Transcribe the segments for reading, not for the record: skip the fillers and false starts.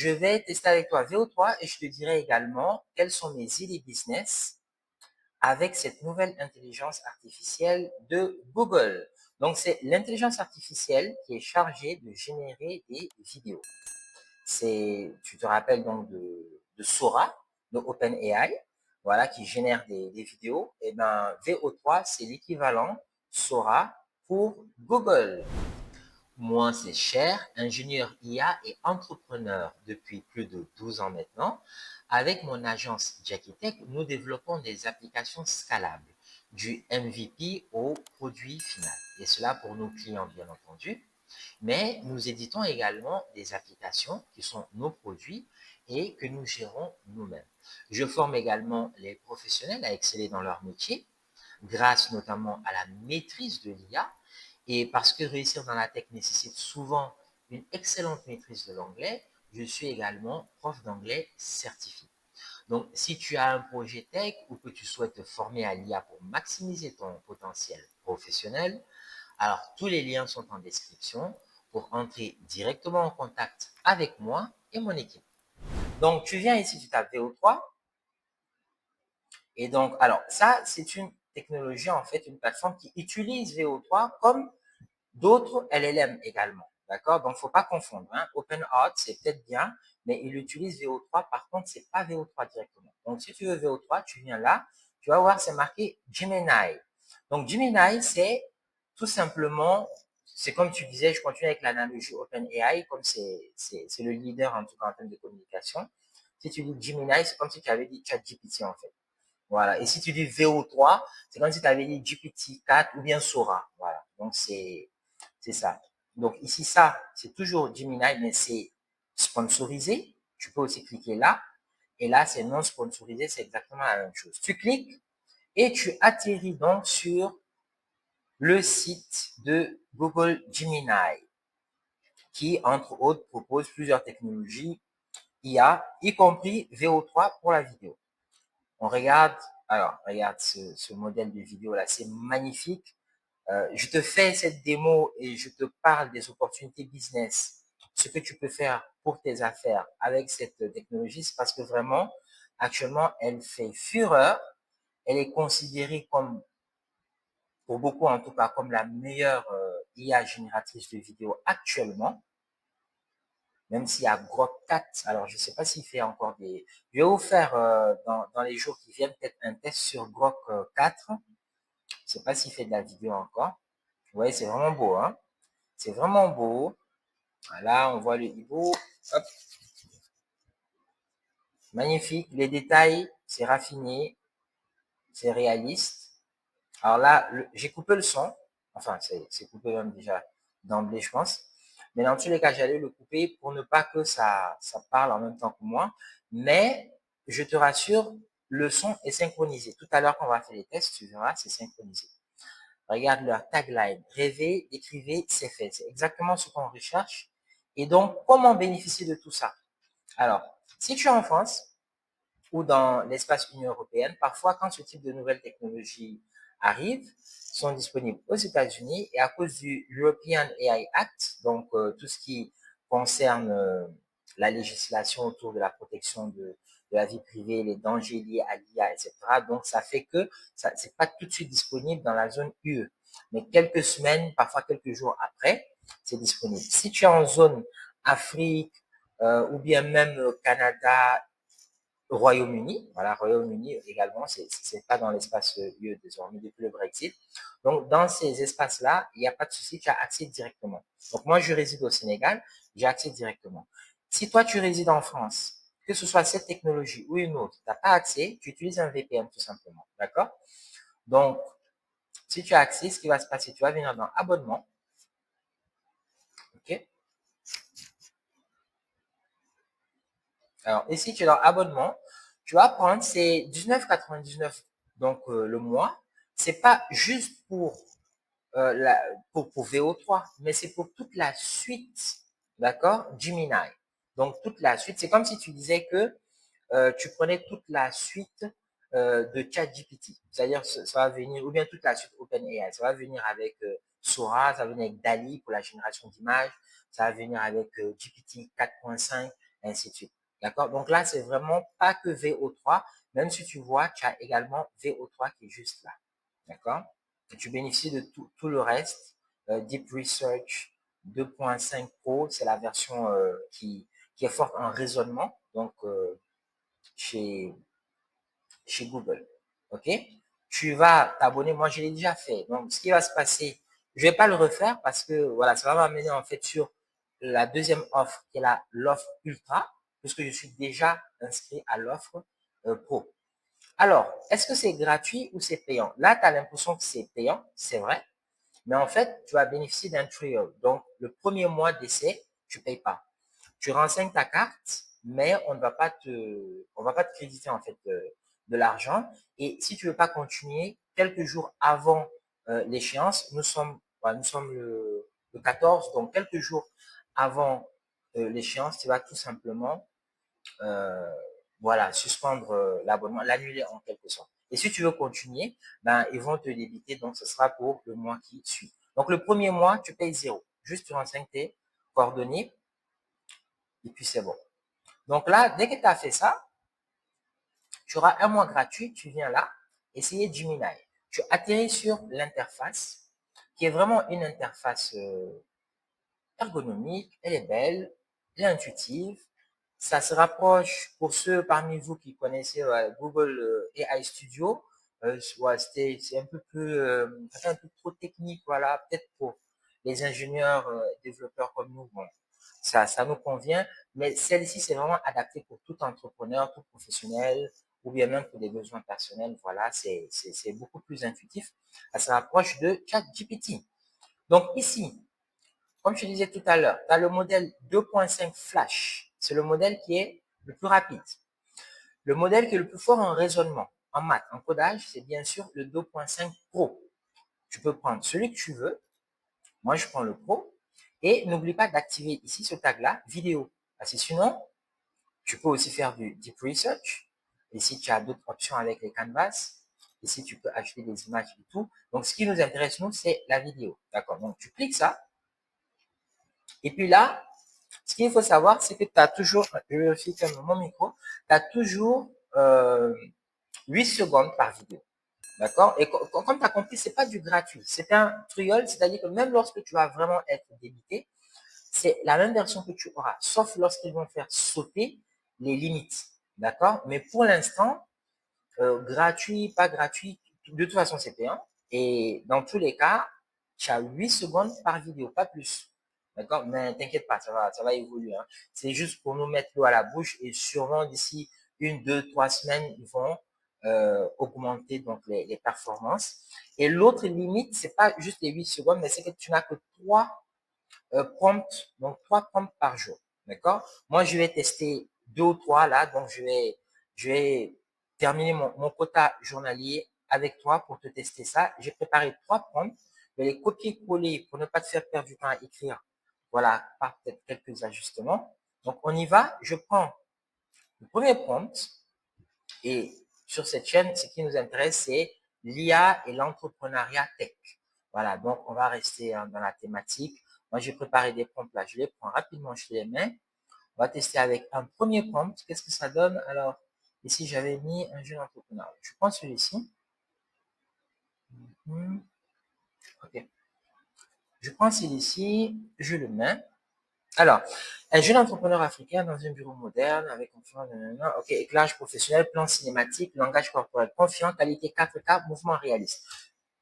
Je vais tester avec toi VO3 et je te dirai également quelles sont mes idées business avec cette nouvelle intelligence artificielle de Google. Donc, c'est l'intelligence artificielle qui est chargée de générer des vidéos. Tu te rappelles donc de Sora, de OpenAI, voilà, qui génère des vidéos. Et ben, VO3, c'est l'équivalent Sora pour Google. Moi, c'est Cher, ingénieur IA et entrepreneur depuis plus de 12 ans maintenant. Avec mon agence Jackie Tech, nous développons des applications scalables, du MVP au produit final. Et cela pour nos clients, bien entendu. Mais nous éditons également des applications qui sont nos produits et que nous gérons nous-mêmes. Je forme également les professionnels à exceller dans leur métier, grâce notamment à la maîtrise de l'IA et parce que réussir dans la tech nécessite souvent une excellente maîtrise de l'anglais, je suis également prof d'anglais certifié. Donc, si tu as un projet tech ou que tu souhaites te former à l'IA pour maximiser ton potentiel professionnel, alors tous les liens sont en description pour entrer directement en contact avec moi et mon équipe. Donc, tu viens ici, tu tapes VO3. Et donc, alors, ça, c'est une technologie, en fait, une plateforme qui utilise VO3 comme d'autres LLM également. D'accord? Donc, il ne faut pas confondre. Hein. OpenArt, c'est peut-être bien, mais il utilise VO3. Par contre, ce n'est pas VO3 directement. Donc, si tu veux VO3, tu viens là. Tu vas voir, c'est marqué Gemini. Donc, Gemini, c'est tout simplement, c'est comme tu disais, je continue avec l'analogie OpenAI, comme c'est le leader en tout cas en termes de communication. Si tu dis Gemini, c'est comme si tu avais dit ChatGPT en fait. Voilà. Et si tu dis VO3, c'est comme si tu avais dit GPT-4 ou bien Sora. Voilà. Donc, c'est ça. Donc, ici, ça, c'est toujours Gemini, mais c'est sponsorisé. Tu peux aussi cliquer là. Et là, c'est non sponsorisé. C'est exactement la même chose. Tu cliques et tu atterris donc sur le site de Google Gemini, qui, entre autres, propose plusieurs technologies IA, y compris VO3 pour la vidéo. On regarde, alors, regarde ce modèle de vidéo là, c'est magnifique. Je te fais cette démo et je te parle des opportunités business, ce que tu peux faire pour tes affaires avec cette technologie, c'est parce que vraiment, actuellement, elle fait fureur. Elle est considérée comme, pour beaucoup en tout cas, comme la meilleure IA génératrice de vidéos actuellement. Même s'il y a Grok 4, alors je ne sais pas s'il fait encore des... Je vais vous faire dans les jours qui viennent peut-être un test sur Grok 4. Je ne sais pas s'il fait de la vidéo encore. Vous voyez, c'est vraiment beau, hein? C'est vraiment beau. Voilà, on voit le hibou. Hop, magnifique. Les détails, c'est raffiné, c'est réaliste. Alors là, j'ai coupé le son. Enfin, c'est coupé même déjà d'emblée, je pense. Mais dans tous les cas, j'allais le couper pour ne pas que ça parle en même temps que moi. Mais je te rassure, le son est synchronisé. Tout à l'heure, quand on va faire les tests, tu verras, c'est synchronisé. Regarde leur tagline. Rêver, écrivez, c'est fait. C'est exactement ce qu'on recherche. Et donc, comment bénéficier de tout ça? Alors, si tu es en France ou dans l'espace Union européenne, parfois, quand ce type de nouvelles technologies arrivent, sont disponibles aux États-Unis et à cause du European AI Act, donc tout ce qui concerne la législation autour de la protection de la vie privée, les dangers liés à l'IA, etc. Donc, ça fait que ça c'est pas tout de suite disponible dans la zone UE. Mais quelques semaines, parfois quelques jours après, c'est disponible. Si tu es en zone Afrique ou bien même Canada, Royaume-Uni, voilà, Royaume-Uni également, c'est pas dans l'espace UE désormais depuis le Brexit. Donc, dans ces espaces-là, il n'y a pas de souci, tu as accès directement. Donc, moi, je réside au Sénégal, j'ai accès directement. Si toi, tu résides en France, que ce soit cette technologie ou une autre, tu n'as pas accès, tu utilises un VPN tout simplement, d'accord? Donc, si tu as accès, ce qui va se passer, tu vas venir dans abonnement, ok? Alors, ici, tu es dans abonnement, tu vas prendre, c'est 19,99 donc le mois. C'est pas juste pour VO3, mais c'est pour toute la suite, d'accord, Gemini. Donc, toute la suite, c'est comme si tu disais que tu prenais toute la suite de ChatGPT. C'est-à-dire, ça va venir, ou bien toute la suite OpenAI. Ça va venir avec Sora, ça va venir avec DALI pour la génération d'images, ça va venir avec GPT 4.5 ainsi de suite. D'accord? Donc là, c'est vraiment pas que VO3. Même si tu vois, tu as également VO3 qui est juste là. D'accord? Et tu bénéficies de tout le reste. Deep Research 2.5 Pro, c'est la version qui est forte en raisonnement. Donc, chez, chez Google. OK? Tu vas t'abonner. Moi, je l'ai déjà fait. Donc, ce qui va se passer, je vais pas le refaire parce que, voilà, ça va m'amener en fait sur la deuxième offre qui est l'offre Ultra, puisque je suis déjà inscrit à l'offre Pro. Alors, est-ce que c'est gratuit ou c'est payant? Là, tu as l'impression que c'est payant, c'est vrai, mais en fait, tu vas bénéficier d'un trial. Donc, le premier mois d'essai, tu ne payes pas. Tu renseignes ta carte, mais on va pas te créditer en fait de l'argent. Et si tu veux pas continuer, quelques jours avant l'échéance, nous sommes le 14, donc quelques jours avant l'échéance, tu vas tout simplement euh, voilà, suspendre l'abonnement, l'annuler en quelque sorte. Et si tu veux continuer, ben, ils vont te débiter, donc ce sera pour le mois qui suit. Donc le premier mois, tu payes zéro. Juste tu renseignes tes coordonnées et puis c'est bon. Donc là, dès que tu as fait ça, tu auras un mois gratuit, tu viens là, essayer Gemini. Tu atterris sur l'interface, qui est vraiment une interface ergonomique, elle est belle, elle est intuitive. Ça se rapproche, pour ceux parmi vous qui connaissez Google AI Studio, ouais, c'est un peu trop technique, voilà, peut-être pour les ingénieurs, développeurs comme nous, bon, ça nous convient, mais celle-ci, c'est vraiment adapté pour tout entrepreneur, tout professionnel, ou bien même pour des besoins personnels, voilà, c'est beaucoup plus intuitif. Ça se rapproche de ChatGPT. Donc ici, comme je disais tout à l'heure, tu as le modèle 2.5 Flash. C'est le modèle qui est le plus rapide. Le modèle qui est le plus fort en raisonnement, en maths, en codage, c'est bien sûr le 2.5 Pro. Tu peux prendre celui que tu veux. Moi, je prends le Pro. Et n'oublie pas d'activer ici ce tag-là, vidéo. Parce que sinon, tu peux aussi faire du deep research. Ici, tu as d'autres options avec les canvas. Ici, tu peux ajouter des images et tout. Donc, ce qui nous intéresse, nous, c'est la vidéo. D'accord? Donc, tu cliques ça. Et puis là, ce qu'il faut savoir, c'est que tu as toujours, je vérifie comme mon micro, tu as toujours 8 secondes par vidéo. D'accord? Et comme tu as compris, c'est pas du gratuit. C'est un trial, c'est-à-dire que même lorsque tu vas vraiment être débité, c'est la même version que tu auras, sauf lorsqu'ils vont faire sauter les limites. D'accord? Mais pour l'instant, gratuit, pas gratuit, de toute façon, c'est payant. Et dans tous les cas, tu as 8 secondes par vidéo, pas plus. D'accord? Mais t'inquiète pas, ça va évoluer. Hein. C'est juste pour nous mettre l'eau à la bouche et sûrement d'ici 1, 2, 3 semaines, ils vont augmenter donc les performances. Et l'autre limite, c'est pas juste les 8 secondes, mais c'est que tu n'as que 3 prompts, donc 3 prompts par jour. D'accord? Moi, je vais tester 2 ou 3 là, donc je vais terminer mon quota journalier avec toi pour te tester ça. J'ai préparé 3 prompts. Je vais les copier-coller pour ne pas te faire perdre du temps à écrire. Voilà, par peut-être quelques ajustements. Donc, on y va. Je prends le premier prompt et sur cette chaîne, ce qui nous intéresse, c'est l'IA et l'entrepreneuriat tech. Voilà, donc on va rester dans la thématique. Moi, j'ai préparé des prompts là. Je les prends rapidement, je les mets. On va tester avec un premier prompt. Qu'est-ce que ça donne? Alors, ici, j'avais mis un jeune entrepreneur. Je prends celui-ci. OK. Je prends celui-ci, je le mets. Alors, un jeune entrepreneur africain dans un bureau moderne avec confiance, OK, éclairage professionnel, plan cinématique, langage corporel confiant, qualité 4K, mouvement réaliste.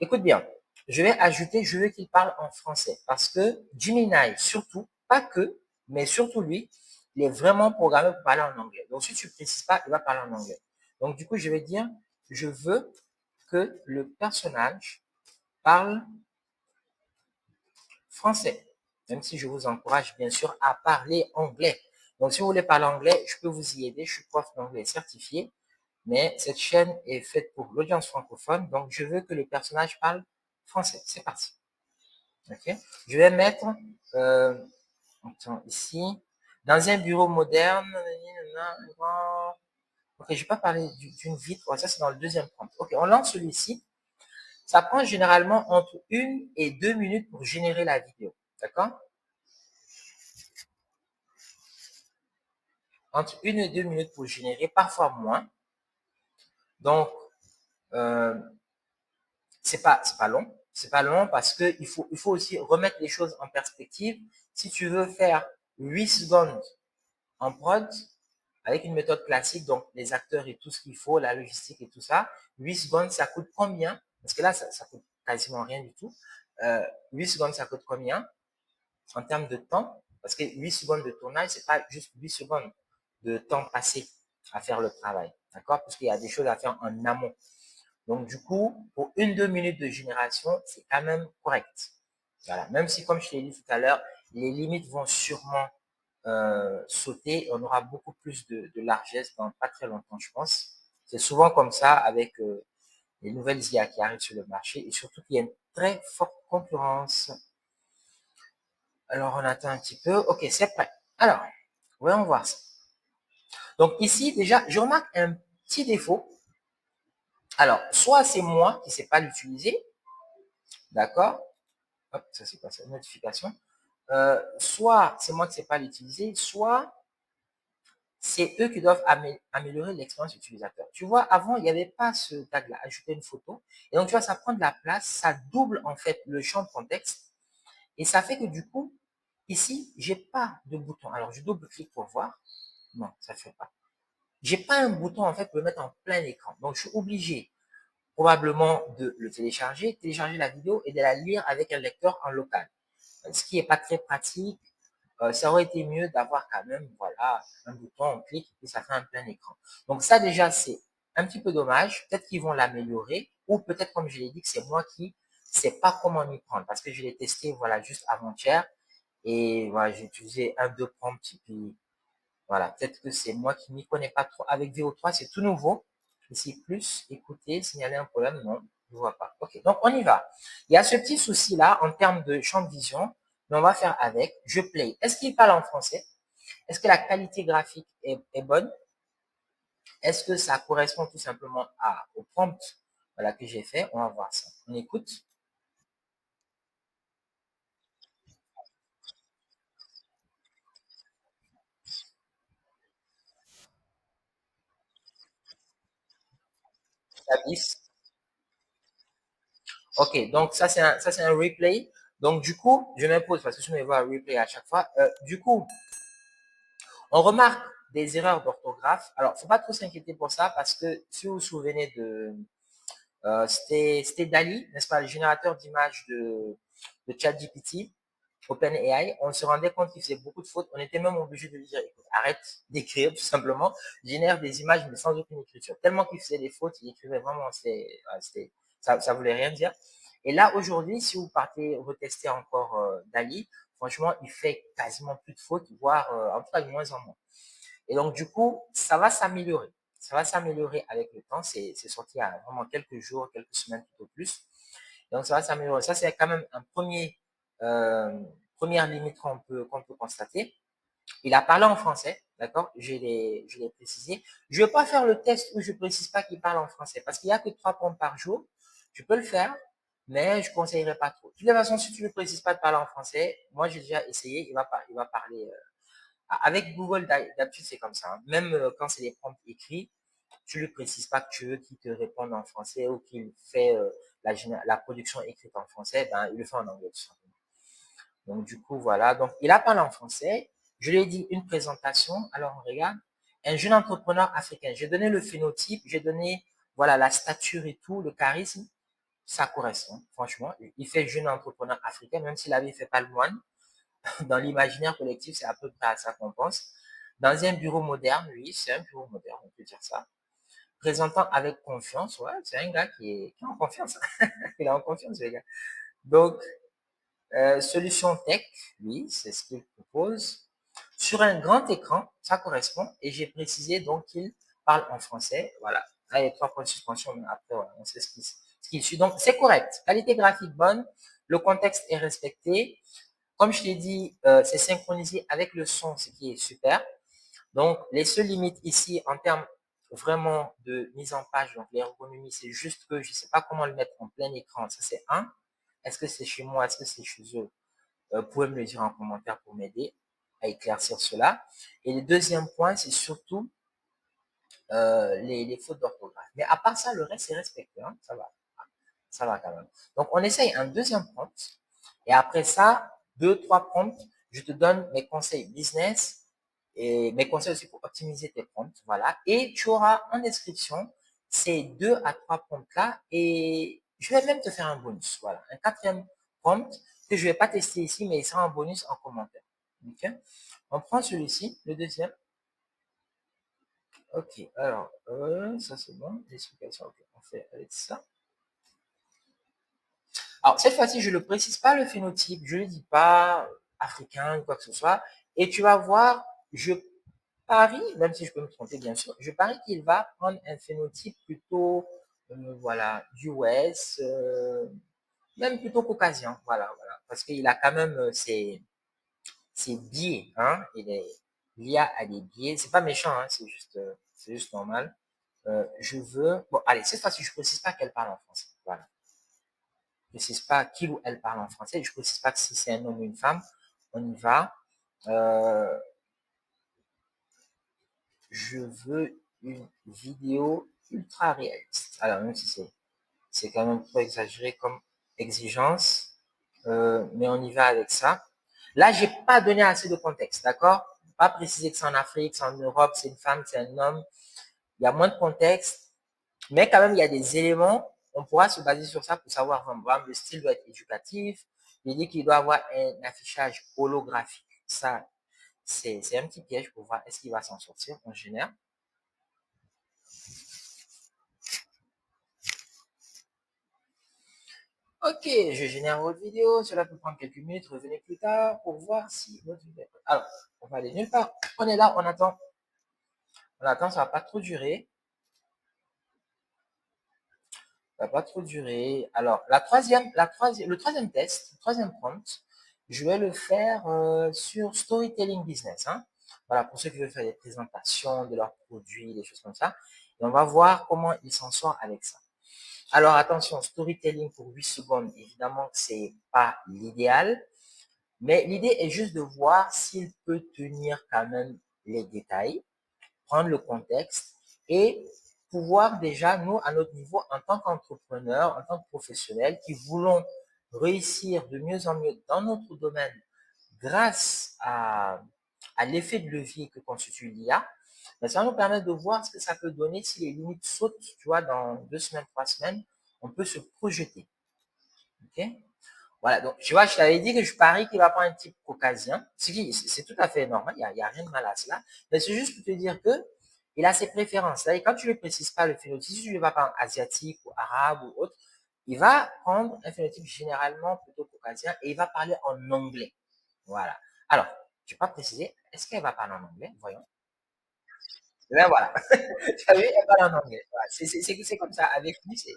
Écoute bien, je veux qu'il parle en français parce que Gemini, surtout, pas que, mais surtout lui, il est vraiment programmé pour parler en anglais. Donc, si tu ne précises pas, il va parler en anglais. Donc, du coup, je vais dire, je veux que le personnage parle français, même si je vous encourage bien sûr à parler anglais. Donc, si vous voulez parler anglais, je peux vous y aider. Je suis prof d'anglais certifié, mais cette chaîne est faite pour l'audience francophone, donc je veux que le personnage parle français. C'est parti. Ok. Je vais mettre ici dans un bureau moderne. Ok, je vais pas parler d'une vitre. Oh, ça c'est dans le deuxième prompt. Ok, on lance celui-ci. Ça prend généralement entre 1 et 2 minutes pour générer la vidéo. D'accord? entre 1 et 2 minutes pour générer, parfois moins. Donc, euh, c'est pas long. C'est pas long parce que il faut aussi remettre les choses en perspective. Si tu veux faire 8 secondes en prod, avec une méthode classique, donc les acteurs et tout ce qu'il faut, la logistique et tout ça, 8 secondes, ça coûte combien? Parce que là, ça coûte quasiment rien du tout. 8 secondes, ça coûte combien en termes de temps? Parce que 8 secondes de tournage, c'est pas juste 8 secondes de temps passé à faire le travail. D'accord? Parce qu'il y a des choses à faire en amont. Donc, du coup, pour 1, 2 minutes de génération, c'est quand même correct. Voilà. Même si, comme je t'ai dit tout à l'heure, les limites vont sûrement sauter. On aura beaucoup plus de largesse dans pas très longtemps, je pense. C'est souvent comme ça avec les nouvelles IA qui arrivent sur le marché et surtout qu'il y a une très forte concurrence. Alors, on attend un petit peu. Ok, c'est prêt. Alors, voyons voir ça. Donc ici, déjà, je remarque un petit défaut. Alors, soit c'est moi qui ne sais pas l'utiliser, d'accord? Hop, ça c'est pas ça, notification. Soit c'est moi qui ne sais pas l'utiliser, soit c'est eux qui doivent améliorer l'expérience utilisateur. Tu vois, avant, il n'y avait pas ce tag-là, ajouter une photo. Et donc, tu vois, ça prend de la place, ça double en fait le champ de contexte. Et ça fait que du coup, ici, j'ai pas de bouton. Alors, je double-clique pour voir. Non, ça ne fait pas. J'ai pas un bouton en fait pour le mettre en plein écran. Donc, je suis obligé probablement de le télécharger, télécharger la vidéo et de la lire avec un lecteur en local. Ce qui n'est pas très pratique. Ça aurait été mieux d'avoir quand même, voilà, un bouton, on clique et ça fait un plein écran. Donc ça déjà, c'est un petit peu dommage. Peut-être qu'ils vont l'améliorer ou peut-être, comme je l'ai dit, que c'est moi qui ne sais pas comment m'y prendre parce que je l'ai testé, voilà, juste avant-hier et voilà, j'ai utilisé un, deux prompts et puis voilà, peut-être que c'est moi qui m'y connais pas trop. Avec VO3, c'est tout nouveau. Ici, plus, écoutez, signaler un problème, non, je ne vois pas. Ok, donc on y va. Il y a ce petit souci-là en termes de champ de vision, mais on va faire avec. Je play. Est-ce qu'il parle en français? Est-ce que la qualité graphique est bonne? Est-ce que ça correspond tout simplement au prompt voilà, que j'ai fait? On va voir ça. On écoute. La bis. Ok, donc ça c'est un replay. Donc du coup, je m'impose parce que je me vois un replay à chaque fois. Du coup, on remarque des erreurs d'orthographe. Alors, faut pas trop s'inquiéter pour ça parce que si vous vous souvenez de, c'était Dali, n'est-ce pas, le générateur d'images de ChatGPT, OpenAI, on se rendait compte qu'il faisait beaucoup de fautes. On était même obligé de lui dire, écoute, arrête d'écrire tout simplement, génère des images mais sans aucune écriture. Tellement qu'il faisait des fautes, il écrivait vraiment, ça voulait rien dire. Et là, aujourd'hui, si vous partez retester encore Dali, franchement, il fait quasiment plus de fautes, voire en tout cas de moins en moins. Et donc, du coup, ça va s'améliorer. Ça va s'améliorer avec le temps. C'est sorti il y a vraiment quelques jours, quelques semaines tout au plus. Donc, ça va s'améliorer. Ça, c'est quand même un première limite qu'on peut constater. Il a parlé en français, d'accord? Je l'ai précisé. Je ne vais pas faire le test où je ne précise pas qu'il parle en français parce qu'il n'y a que 3 points par jour. Tu peux le faire, mais je ne conseillerais pas trop. De toute façon, si tu ne précises pas de parler en français, moi, j'ai déjà essayé, il va parler avec Google, d'habitude, c'est comme ça, hein. Même quand c'est des prompts écrits, tu lui précises pas que tu veux qu'il te réponde en français ou qu'il fait la production écrite en français, ben, il le fait en anglais tout simplement. Donc, du coup, voilà. Donc, il a parlé en français. Je lui ai dit une présentation. Alors, on regarde. Un jeune entrepreneur africain. J'ai donné le phénotype, j'ai donné, voilà, la stature et tout, le charisme. Ça correspond, franchement. Il fait jeune entrepreneur africain, même s'il avait fait pas le moine. Dans l'imaginaire collectif, c'est à peu près à ça qu'on pense. Dans un bureau moderne, oui, c'est un bureau moderne, on peut dire ça. Présentant avec confiance, ouais, c'est un gars qui est en confiance. Il est en confiance, le gars. Donc, solution tech, oui, c'est ce qu'il propose. Sur un grand écran, ça correspond. Et j'ai précisé donc qu'il parle en français. Voilà. Là, il y a 3 points de suspension, mais après, voilà, on sait ce qui suit. Donc, c'est correct. Qualité graphique bonne. Le contexte est respecté. Comme je t'ai dit, c'est synchronisé avec le son, ce qui est super. Donc, les seules limites ici en termes vraiment de mise en page, donc l'ergonomie, c'est juste que je ne sais pas comment le mettre en plein écran. Ça, c'est un. Est-ce que c'est chez moi? Est-ce que c'est chez eux? Vous pouvez me le dire en commentaire pour m'aider. à éclaircir cela. Et le deuxième point, c'est surtout les fautes d'orthographe. Mais à part ça, le reste est respecté. Hein, ça va quand même. Donc, on essaye un deuxième prompt. Et après ça, deux, trois prompts, je te donne mes conseils business et mes conseils aussi pour optimiser tes prompts. Voilà. Et tu auras en description ces deux à trois prompts-là. Et je vais même te faire un bonus. Voilà. Un quatrième prompt que je vais pas tester ici, mais il sera un bonus en commentaire. OK? On prend celui-ci, le deuxième. Ok, alors, ça c'est bon, l'explication, ok, on fait avec ça. Alors, cette fois-ci, je ne précise pas le phénotype, je ne dis pas africain ou quoi que ce soit, et tu vas voir, je parie, même si je peux me tromper bien sûr, je parie qu'il va prendre un phénotype plutôt, voilà, US, même plutôt caucasien, voilà, voilà, parce qu'il a quand même ses biais, hein, l'IA a des biais, c'est pas méchant, hein, c'est juste normal. Je veux, bon, allez, cette fois-ci, je précise pas qu'elle parle en français, voilà. Je précise pas qu'il ou elle parle en français, je précise pas que si c'est un homme ou une femme, on y va. Euh, je veux une vidéo ultra réaliste. Alors, même si c'est quand même trop exagéré comme exigence, mais on y va avec ça. Là, j'ai pas donné assez de contexte, d'accord? Pas préciser que c'est en Afrique, c'est en Europe, c'est une femme, c'est un homme. Il y a moins de contexte, mais quand même, il y a des éléments. On pourra se baser sur ça pour savoir, vraiment, le style doit être éducatif. Il dit qu'il doit avoir un affichage holographique. Ça, c'est un petit piège pour voir est-ce qu'il va s'en sortir. On génère. Ok, je génère votre vidéo. Cela peut prendre quelques minutes. Revenez plus tard pour voir si votre vidéo est prête. Alors, on va aller nulle part. On est là, on attend. On attend, ça va pas trop durer. Ça va pas trop durer. Alors, le troisième test, le troisième prompt, je vais le faire sur Storytelling Business. Hein. Voilà, pour ceux qui veulent faire des présentations de leurs produits, des choses comme ça. Et on va voir comment il s'en sort avec ça. Alors, attention, storytelling pour 8 secondes, évidemment que c'est pas l'idéal. Mais l'idée est juste de voir s'il peut tenir quand même les détails, prendre le contexte et pouvoir déjà, nous, à notre niveau, en tant qu'entrepreneurs, en tant que professionnels qui voulons réussir de mieux en mieux dans notre domaine grâce à l'effet de levier que constitue l'IA, ben, ça va nous permettre de voir ce que ça peut donner si les limites sautent, tu vois, dans 2 semaines, 3 semaines, on peut se projeter. OK? Voilà, donc tu vois, je t'avais dit que je parie qu'il va prendre un type caucasien, c'est tout à fait normal, il y a rien de mal à cela, mais c'est juste pour te dire que il a ses préférences. C'est-à-dire, quand tu ne lui précises pas le phénotype, si tu lui vas prendre asiatique ou arabe ou autre, il va prendre un phénotype généralement plutôt caucasien et il va parler en anglais. Voilà. Alors, je n'ai pas précisé, est-ce qu'elle va parler en anglais? Voyons. Et ben voilà. Tu as vu, elle parle en anglais. Voilà. C'est comme ça. Avec lui, c'est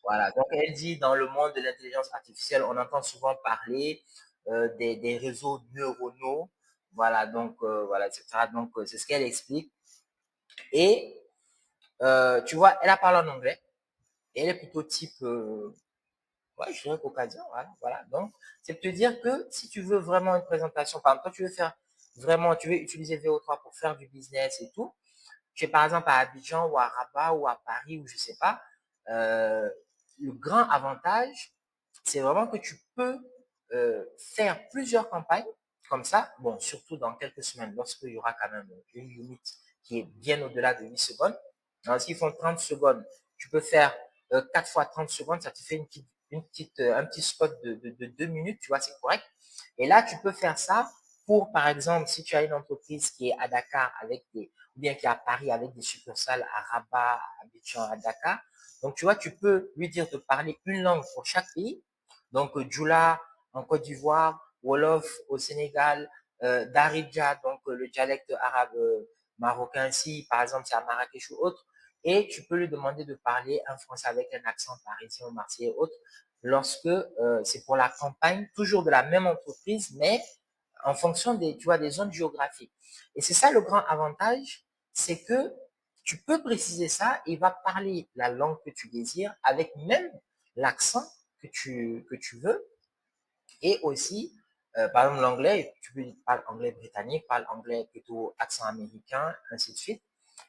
voilà, donc elle dit dans le monde de l'intelligence artificielle, on entend souvent parler des réseaux neuronaux, voilà, donc voilà, etc. Donc c'est ce qu'elle explique. Et tu vois, elle a parlé en anglais. Et elle est plutôt type, ouais, je dirais caucasien, voilà, voilà. Donc c'est de te dire que si tu veux vraiment une présentation, par exemple, toi tu veux faire vraiment, tu veux utiliser VO3 pour faire du business et tout, tu es par exemple à Abidjan ou à Rabat ou à Paris ou je sais pas, euh, le grand avantage, c'est vraiment que tu peux faire plusieurs campagnes comme ça, bon, surtout dans quelques semaines, lorsqu'il y aura quand même une limite qui est bien au-delà de 8 secondes. Alors, s'ils font 30 secondes, tu peux faire 4 fois 30 secondes, ça te fait un petit spot de 2 minutes, tu vois, c'est correct. Et là, tu peux faire ça pour, par exemple, si tu as une entreprise qui est à Dakar avec des, ou bien qui est à Paris avec des succursales à Rabat, à Abidjan, à Dakar. Donc, tu vois, tu peux lui dire de parler une langue pour chaque pays. Donc, Djoula en Côte d'Ivoire, Wolof au Sénégal, Darija, donc le dialecte arabe marocain ici, par exemple, c'est à Marrakech ou autre. Et tu peux lui demander de parler un français avec un accent parisien ou marseillais ou autre lorsque c'est pour la campagne, toujours de la même entreprise, mais en fonction des, tu vois, des zones géographiques. Et c'est ça le grand avantage, c'est que Tu peux préciser ça, il va parler la langue que tu désires avec même l'accent que tu veux. Et aussi, par exemple, l'anglais, tu peux parler anglais britannique, parle anglais plutôt accent américain, ainsi de suite.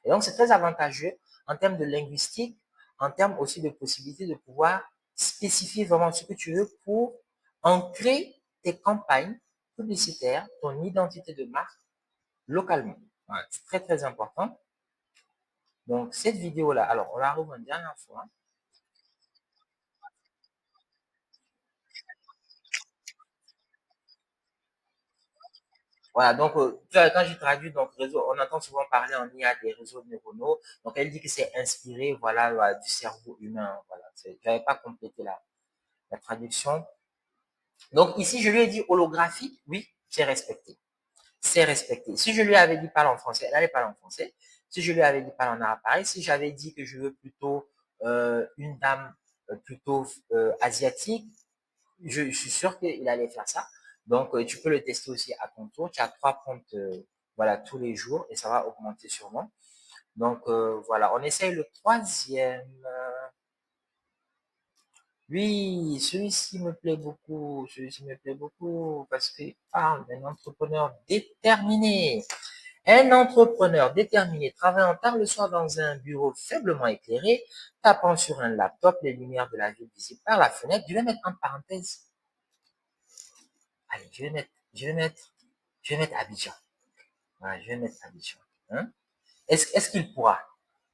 Et donc, c'est très avantageux en termes de linguistique, en termes aussi de possibilité de pouvoir spécifier vraiment ce que tu veux pour ancrer tes campagnes publicitaires, ton identité de marque localement. Ouais, c'est très, très important. Donc, cette vidéo-là, alors, on la revoit une dernière fois. Voilà, donc, quand j'ai traduit, donc, réseau, on entend souvent parler en IA des réseaux neuronaux. Donc, elle dit que c'est inspiré, voilà, du cerveau humain. Voilà, j'avais pas complété la traduction. Donc, ici, je lui ai dit holographique, oui, c'est respecté. C'est respecté. Si je lui avais dit parle en français, elle allait parler en français. Si je lui avais dit parle en arabe, pareil. Si j'avais dit que je veux plutôt une dame plutôt asiatique, je suis sûr qu'il allait faire ça. Donc, tu peux le tester aussi à ton tour. Tu as 3 prompts voilà, tous les jours et ça va augmenter sûrement. Donc, voilà, on essaye le troisième. Oui, celui-ci me plaît beaucoup. Celui-ci me plaît beaucoup parce qu'il parle d'un entrepreneur déterminé. Un entrepreneur déterminé travaillant tard le soir dans un bureau faiblement éclairé, tapant sur un laptop les lumières de la ville visibles par la fenêtre. Je vais mettre en parenthèse. Allez, je vais mettre Abidjan. Voilà, je vais mettre Abidjan. Hein? Est-ce qu'il pourra?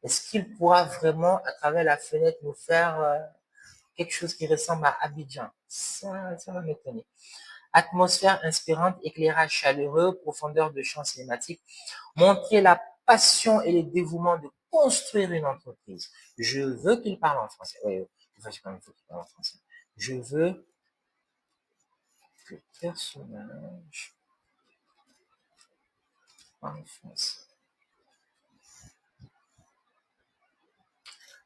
Est-ce qu'il pourra vraiment, à travers la fenêtre, nous faire quelque chose qui ressemble à Abidjan? Ça va m'étonner. Atmosphère inspirante, éclairage chaleureux, profondeur de champ cinématique, montrer la passion et le dévouement de construire une entreprise. Je veux qu'il parle en français. Oui, il faut qu'il parle en français. Je veux que le personnage parle en français.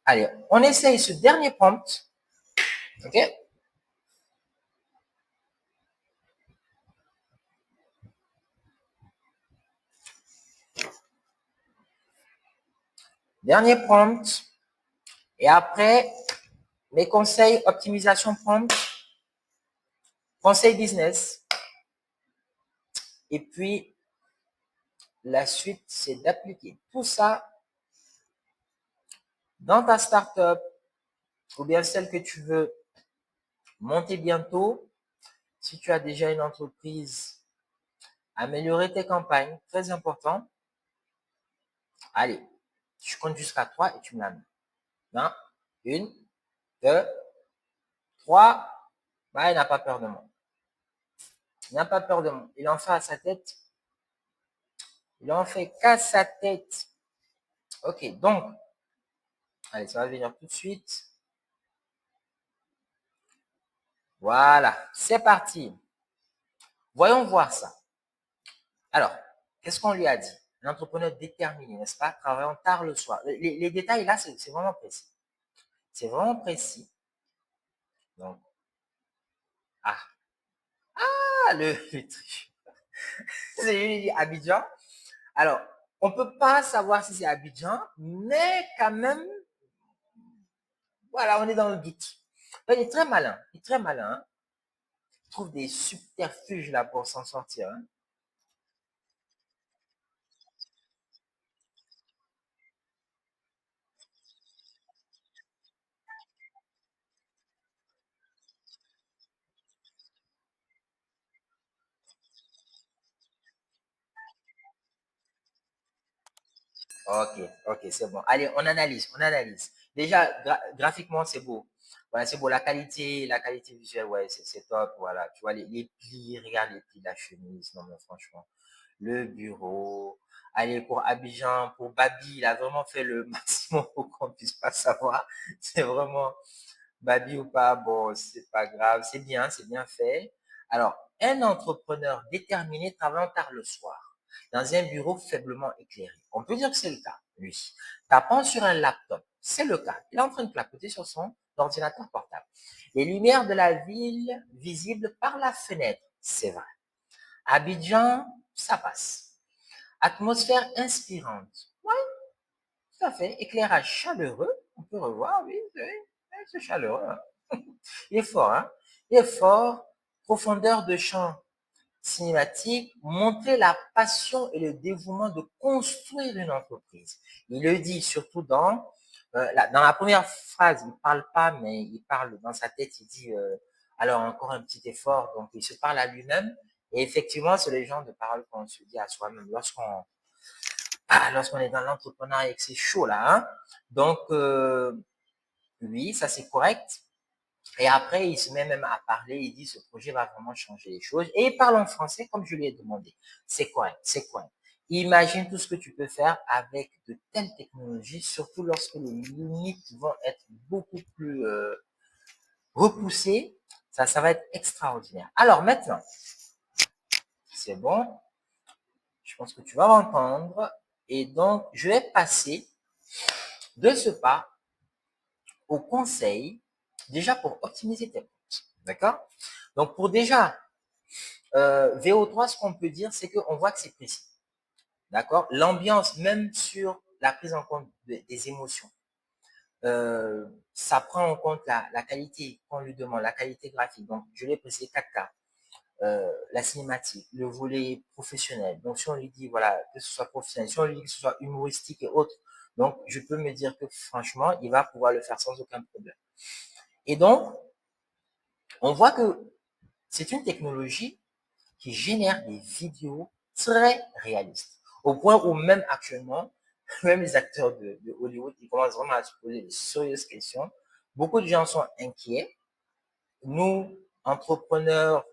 Allez, on essaye ce dernier prompt. OK? Dernier prompt. Et après, mes conseils, optimisation prompt, conseil business. Et puis, la suite, c'est d'appliquer tout ça dans ta startup ou bien celle que tu veux monter bientôt. Si tu as déjà une entreprise, améliorer tes campagnes, très important. Allez, je compte jusqu'à 3 et tu me l'amènes. Non, une, deux, trois. Bah, il n'a pas peur de moi. Il n'a pas peur de moi. Il en fait à sa tête. Il en fait qu'à sa tête. Ok, donc, allez, ça va venir tout de suite. Voilà, c'est parti. Voyons voir ça. Alors, qu'est-ce qu'on lui a dit? Un entrepreneur déterminé, n'est-ce pas? Travaillant tard le soir. Les détails là, c'est vraiment précis. C'est vraiment précis. Donc, ah, le truc. C'est Abidjan. Alors, on peut pas savoir si c'est Abidjan, mais quand même, voilà, on est dans le doute. Il est très malin. Il est très malin. Hein. Il trouve des subterfuges là pour s'en sortir. Hein. Ok, ok, c'est bon. Allez, on analyse, on analyse. Déjà, graphiquement, c'est beau. Voilà, c'est beau. La qualité visuelle, ouais, c'est top. Voilà, tu vois, les plis, regarde les plis de la chemise. Non, mais franchement, le bureau. Allez, pour Abidjan, pour Babi, il a vraiment fait le maximum pour qu'on puisse pas savoir. C'est vraiment Babi ou pas, bon, c'est pas grave. C'est bien fait. Alors, un entrepreneur déterminé travaillant tard le soir dans un bureau faiblement éclairé. On peut dire que c'est le cas, lui. Tapant sur un laptop, c'est le cas. Il est en train de clapoter sur son ordinateur portable. Les lumières de la ville visibles par la fenêtre, c'est vrai. Abidjan, ça passe. Atmosphère inspirante. Ouais, tout à fait. Éclairage chaleureux, on peut revoir, oui, c'est chaleureux, hein. Il est fort, hein. Il est fort. Profondeur de champ cinématique, montrer la passion et le dévouement de construire une entreprise. Il le dit surtout dans la première phrase, il parle pas, mais il parle dans sa tête, il dit, alors encore un petit effort, donc il se parle à lui-même. Et effectivement, c'est le genre de paroles qu'on se dit à soi-même lorsqu'on est dans l'entrepreneuriat et que c'est chaud là, hein. Donc, oui, ça c'est correct. Et après, il se met même à parler, il dit ce projet va vraiment changer les choses. Et il parle en français comme je lui ai demandé. C'est correct, c'est correct. Imagine tout ce que tu peux faire avec de telles technologies, surtout lorsque les limites vont être beaucoup plus repoussées. Ça va être extraordinaire. Alors maintenant, c'est bon, je pense que tu vas m'entendre. Et donc, je vais passer de ce pas au conseil, déjà pour optimiser tes comptes. D'accord? Donc, pour déjà VO3, ce qu'on peut dire, c'est qu'on voit que c'est précis. D'accord? L'ambiance, même sur la prise en compte des émotions, ça prend en compte la qualité qu'on lui demande, la qualité graphique. Donc, je l'ai précisé 4K, la cinématique, le volet professionnel. Donc, si on lui dit, voilà, que ce soit professionnel, si on lui dit que ce soit humoristique et autres, donc, je peux me dire que franchement, il va pouvoir le faire sans aucun problème. Et donc, on voit que c'est une technologie qui génère des vidéos très réalistes. Au point où même actuellement, même les acteurs de Hollywood, ils commencent vraiment à se poser de sérieuses questions. Beaucoup de gens sont inquiets. Nous, entrepreneurs,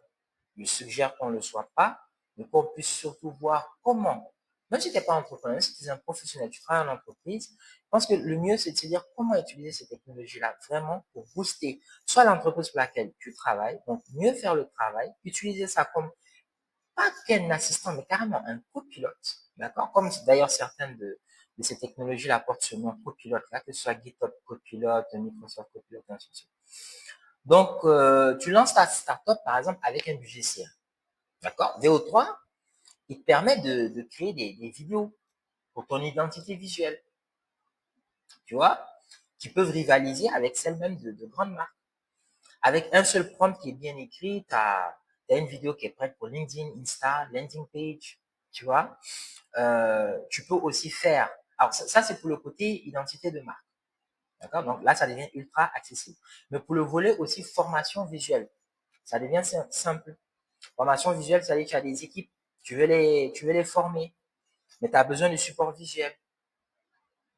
je suggère qu'on ne le soit pas, mais qu'on puisse surtout voir comment, même si tu n'es pas entrepreneur, même si tu es un professionnel, tu travailles en entreprise, je pense que le mieux, c'est de se dire comment utiliser ces technologies-là vraiment pour booster soit l'entreprise pour laquelle tu travailles, donc mieux faire le travail, utiliser ça comme pas qu'un assistant, mais carrément un copilote, d'accord? Comme d'ailleurs certaines de ces technologies-là portent ce nom copilote-là, que ce soit GitHub Copilot, Microsoft Copilot, ainsi de suite. Donc, tu lances ta startup, par exemple, avec un budget serré, d'accord? VO3, il te permet de créer des vidéos pour ton identité visuelle, tu vois, qui peuvent rivaliser avec celles même de grandes marques. Avec un seul prompt qui est bien écrit, tu as une vidéo qui est prête pour LinkedIn, Insta, landing page, tu vois. Tu peux aussi faire, alors ça c'est pour le côté identité de marque, d'accord? Donc là, ça devient ultra accessible. Mais pour le volet aussi formation visuelle, ça devient simple. Formation visuelle, ça veut dire que tu as des équipes, tu veux les former, mais tu as besoin de support visuel.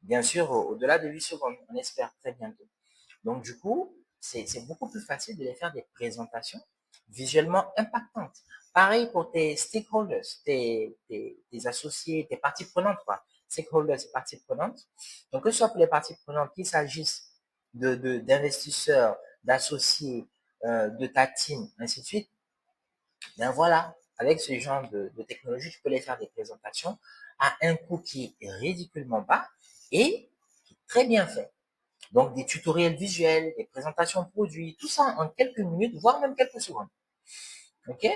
Bien sûr, au-delà de 8 secondes, on espère très bientôt. Donc, du coup, c'est beaucoup plus facile de les faire des présentations visuellement impactantes. Pareil pour tes stakeholders, tes associés, tes parties prenantes, quoi. Stakeholders et parties prenantes. Donc, que ce soit pour les parties prenantes, qu'il s'agisse d'investisseurs, d'associés, de ta team, ainsi de suite, ben voilà, avec ce genre de technologie, tu peux les faire des présentations à un coût qui est ridiculement bas et qui est très bien fait. Donc, des tutoriels visuels, des présentations de produits, tout ça en quelques minutes, voire même quelques secondes. OK?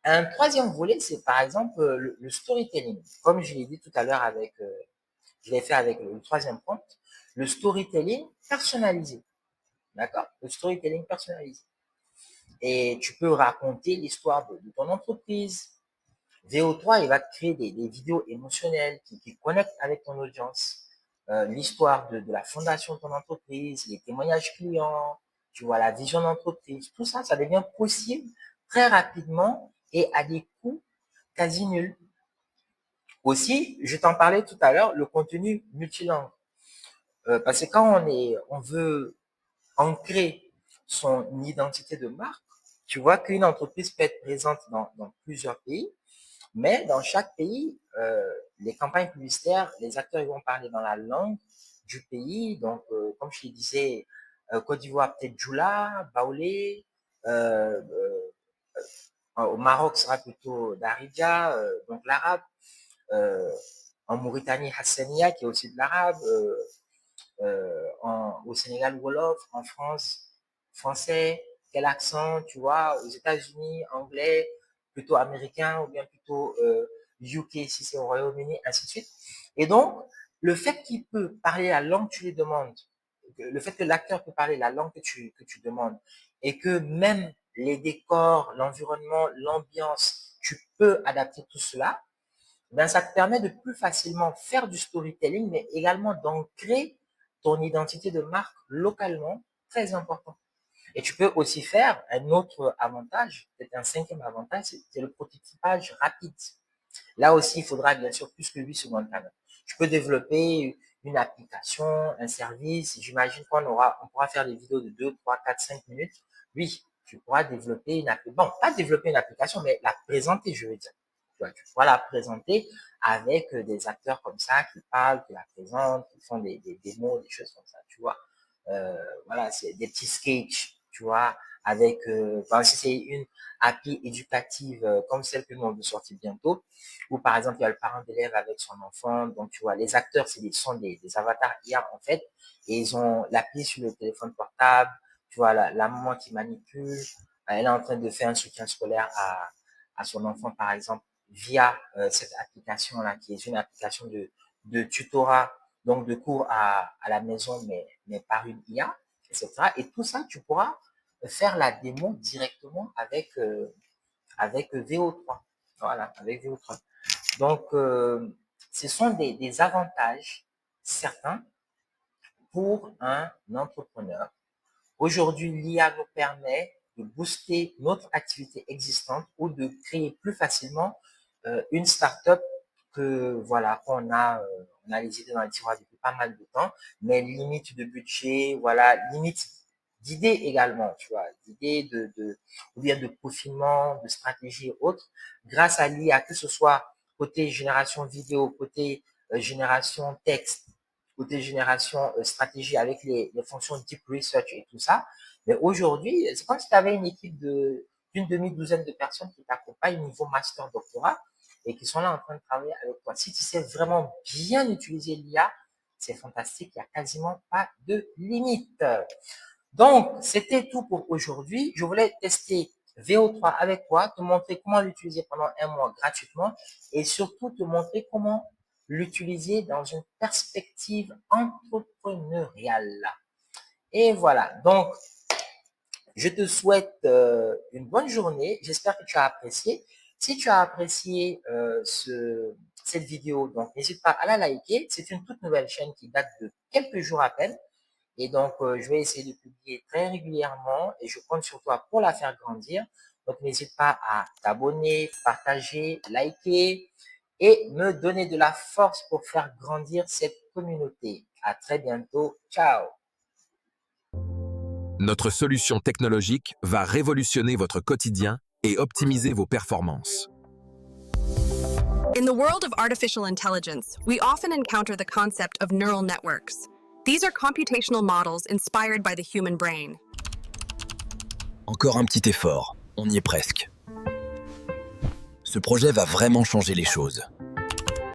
Un troisième volet, c'est par exemple le storytelling. Comme je l'ai dit tout à l'heure je l'ai fait avec le troisième point, le storytelling personnalisé. D'accord? Le storytelling personnalisé. Et tu peux raconter l'histoire de ton entreprise. VO3, il va te créer des vidéos émotionnelles qui connectent avec ton audience. L'histoire de la fondation de ton entreprise, les témoignages clients, tu vois, la vision d'entreprise, tout ça, ça devient possible très rapidement et à des coûts quasi nuls. Aussi, je t'en parlais tout à l'heure, le contenu multilingue. Parce que quand on veut ancrer son identité de marque, tu vois qu'une entreprise peut être présente dans plusieurs pays, mais dans chaque pays, les campagnes publicitaires, les acteurs ils vont parler dans la langue du pays. Donc, comme je te disais, Côte d'Ivoire, peut-être Djoula, Baoulé. Euh, Au Maroc, ce sera plutôt Darija, donc l'arabe. Euh, En Mauritanie, Hassania, qui est aussi de l'arabe. Au Sénégal, Wolof. En France, français. Quel accent, tu vois? Aux États-Unis, anglais, plutôt américain ou bien plutôt UK si c'est au Royaume-Uni, ainsi de suite. Et donc, le fait qu'il peut parler la langue que tu lui demandes, le fait que l'acteur peut parler la langue que tu demandes, et que même les décors, l'environnement, l'ambiance, tu peux adapter tout cela, ben ça te permet de plus facilement faire du storytelling, mais également d'ancrer ton identité de marque localement, très important. Et tu peux aussi faire un autre avantage, peut-être un cinquième avantage, c'est le prototypage rapide. Là aussi, il faudra bien sûr plus que 8 secondes quand même. Tu peux développer une application, un service. J'imagine on pourra faire des vidéos de 2, 3, 4, 5 minutes. Oui, tu pourras développer une application. Bon, pas développer une application, mais la présenter, je veux dire. Tu pourras la présenter avec des acteurs comme ça qui parlent, qui la présentent, qui font des démos, des choses comme ça, tu vois. Voilà, c'est des petits sketchs, tu vois, avec, si c'est une appli éducative comme celle que nous on veut sortir bientôt, ou par exemple, il y a le parent d'élève avec son enfant. Donc, tu vois, les acteurs, sont des avatars IA, en fait. Et ils ont l'appli sur le téléphone portable. Tu vois, la maman qui manipule. Elle est en train de faire un soutien scolaire à son enfant, par exemple, via cette application-là, qui est une application de tutorat, donc de cours à la maison, mais par une IA, etc. Et tout ça, tu pourras faire la démo directement avec VO3. Voilà, avec VO3. Donc, ce sont des avantages certains pour un entrepreneur. Aujourd'hui, l'IA nous permet de booster notre activité existante ou de créer plus facilement une startup que voilà on a les idées dans les tiroirs depuis pas mal de temps, mais limite de budget, voilà, limite d'idées également, tu vois, d'idées ou bien de peaufinement, de stratégie et autres, grâce à l'IA, que ce soit côté génération vidéo, côté génération texte, côté génération stratégie avec les fonctions deep research et tout ça. Mais aujourd'hui, c'est comme si tu avais une équipe d'une demi-douzaine de personnes qui t'accompagnent au niveau master doctorat et qui sont là en train de travailler avec toi. Si tu sais vraiment bien utiliser l'IA, c'est fantastique, il n'y a quasiment pas de limite. Donc, c'était tout pour aujourd'hui. Je voulais tester VO3 avec toi, te montrer comment l'utiliser pendant un mois gratuitement et surtout te montrer comment l'utiliser dans une perspective entrepreneuriale. Et voilà. Donc, je te souhaite une bonne journée. J'espère que tu as apprécié. Si tu as apprécié cette vidéo, donc n'hésite pas à la liker. C'est une toute nouvelle chaîne qui date de quelques jours à peine. Et donc, je vais essayer de publier très régulièrement et je compte sur toi pour la faire grandir. Donc, n'hésite pas à t'abonner, partager, liker et me donner de la force pour faire grandir cette communauté. À très bientôt. Ciao. Notre solution technologique va révolutionner votre quotidien et optimiser vos performances. In the world of artificial intelligence, we often encounter the concept of neural networks. These are computational models inspired by the human brain. Encore un petit effort, on y est presque. Ce projet va vraiment changer les choses.